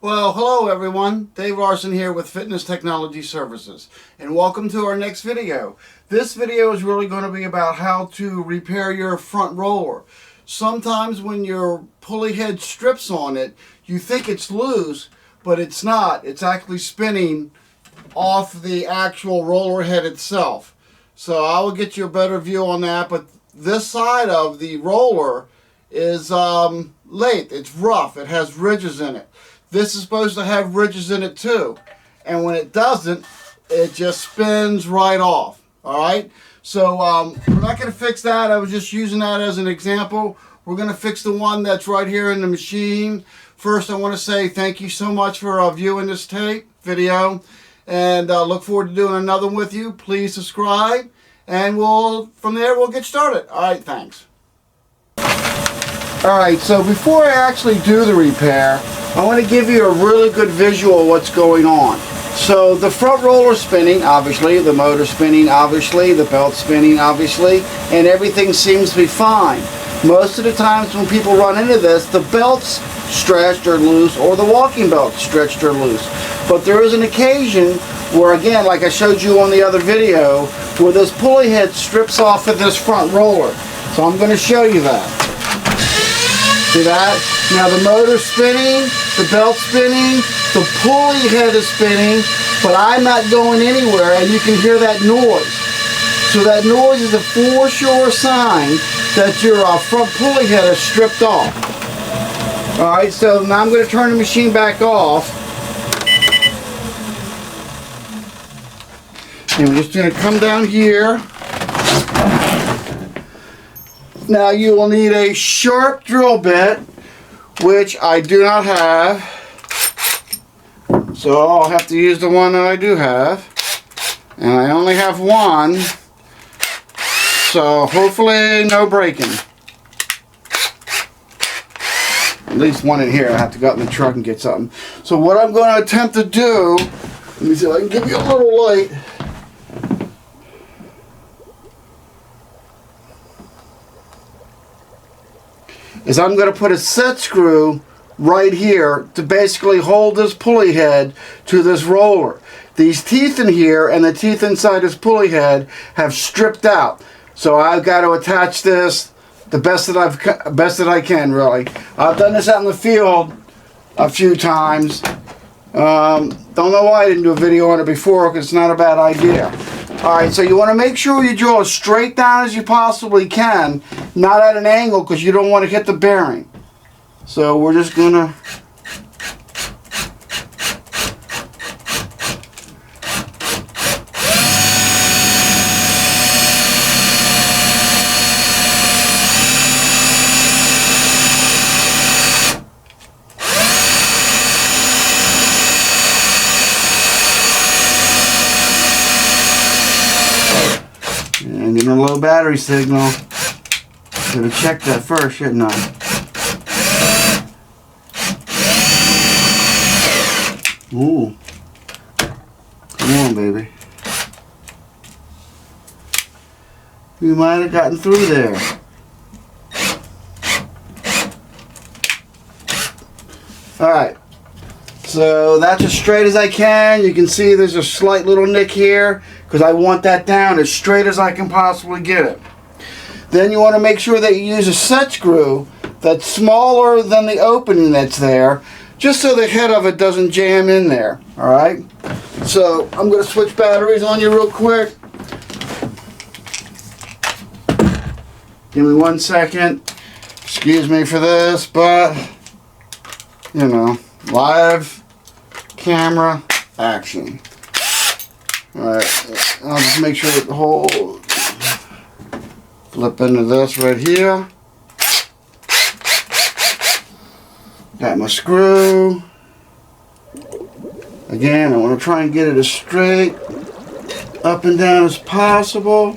Well, hello everyone. Dave Larson here with Fitness Technology Services, and welcome to our next video. This video is really going to be about how to repair your front roller. Sometimes when your pulley head strips on it, you think it's loose, but it's not. It's actually spinning off the actual roller head itself. So I will get you a better view on that, but this side of the roller is lathe. It's rough. It has ridges in it. This is supposed to have ridges in it too, and when it doesn't, it just spins right off. Alright, so we're not going to fix that. I was just using that as an example. We're going to fix the one that's right here in the machine. First, I want to say thank you so much for viewing this video, and look forward to doing another one with you. Please subscribe, and from there we'll get started. Alright, thanks. Alright, so before I actually do the repair, I want to give you a really good visual of what's going on. So the front roller spinning, obviously, the motor spinning, obviously, the belt spinning, obviously, and everything seems to be fine. Most of the times when people run into this, the belt's stretched or loose, or the walking belt's stretched or loose. But there is an occasion where, again, like I showed you on the other video, where this pulley head strips off of this front roller. So I'm going to show you that. See that? Now the motor's spinning, the belt's spinning, the pulley head is spinning, but I'm not going anywhere, and you can hear that noise. So that noise is a for sure sign that your front pulley head is stripped off. Alright, so now I'm going to turn the machine back off. And we're just going to come down here. Now you will need a sharp drill bit, which I do not have, so I'll have to use the one that I do have, and I only have one, so hopefully no breaking. At least one in here. I have to go out in the truck and get something. So what I'm going to attempt to do, let me see if I can give you a little light. Is I'm going to put a set screw right here to basically hold this pulley head to this roller. These teeth in here and the teeth inside this pulley head have stripped out. So I've got to attach this the best that I can, really. I've done this out in the field a few times. Don't know why I didn't do a video on it before, because it's not a bad idea. Alright, so you want to make sure you drill as straight down as you possibly can, not at an angle, because you don't want to hit the bearing. So we're just going to... And getting a low battery signal. Should have checked that first, shouldn't I? Ooh. Come on, baby. We might have gotten through there. Alright. So that's as straight as I can. You can see there's a slight little nick here, because I want that down as straight as I can possibly get it. Then you want to make sure that you use a set screw that's smaller than the opening that's there, just so the head of it doesn't jam in there. Alright? So I'm going to switch batteries on you real quick. Give me 1 second. Excuse me for this, but, you know, live camera action. Alright, I'll just make sure it holds. Flip into this right here. Got my screw. Again, I want to try and get it as straight up and down as possible.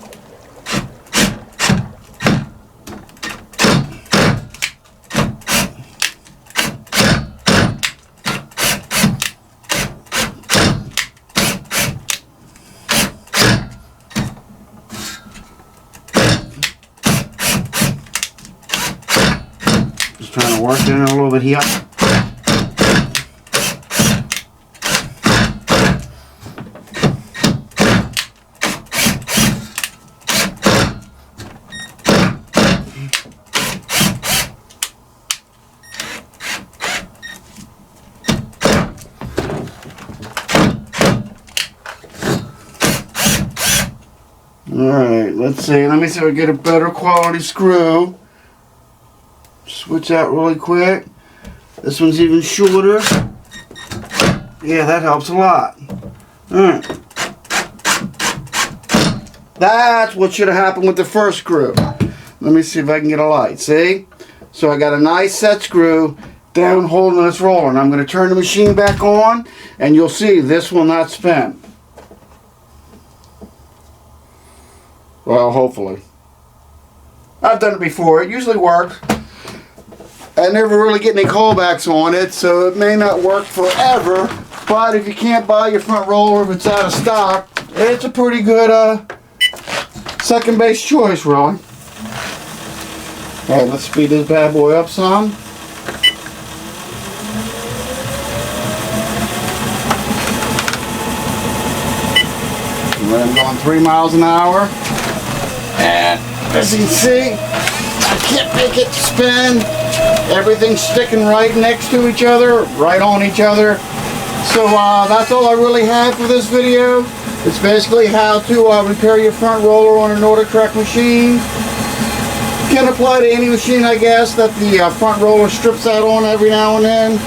Just trying to work in a little bit here. Alright, let's see. Let me see if I get a better quality screw. Switch out really quick. This one's even shorter. Yeah, that helps a lot. Alright. That's what should have happened with the first screw. Let me see if I can get a light. See? So I got a nice set screw down holding this roller. And I'm going to turn the machine back on, and you'll see this will not spin. Well, hopefully. I've done it before. It usually works. I never really get any callbacks on it, so it may not work forever. But if you can't buy your front roller if it's out of stock, it's a pretty good second base choice, really. Alright, let's speed this bad boy up some. I'm going 3 miles an hour. And as you can see, I can't make it spin. Everything's sticking right next to each other, right on each other. So that's all I really have for this video. It's basically how to repair your front roller on a Nordictrack machine. Can apply to any machine, I guess, that the front roller strips out on every now and then.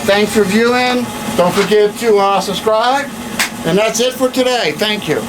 Thanks for viewing. Don't forget to subscribe. And that's it for today. Thank you.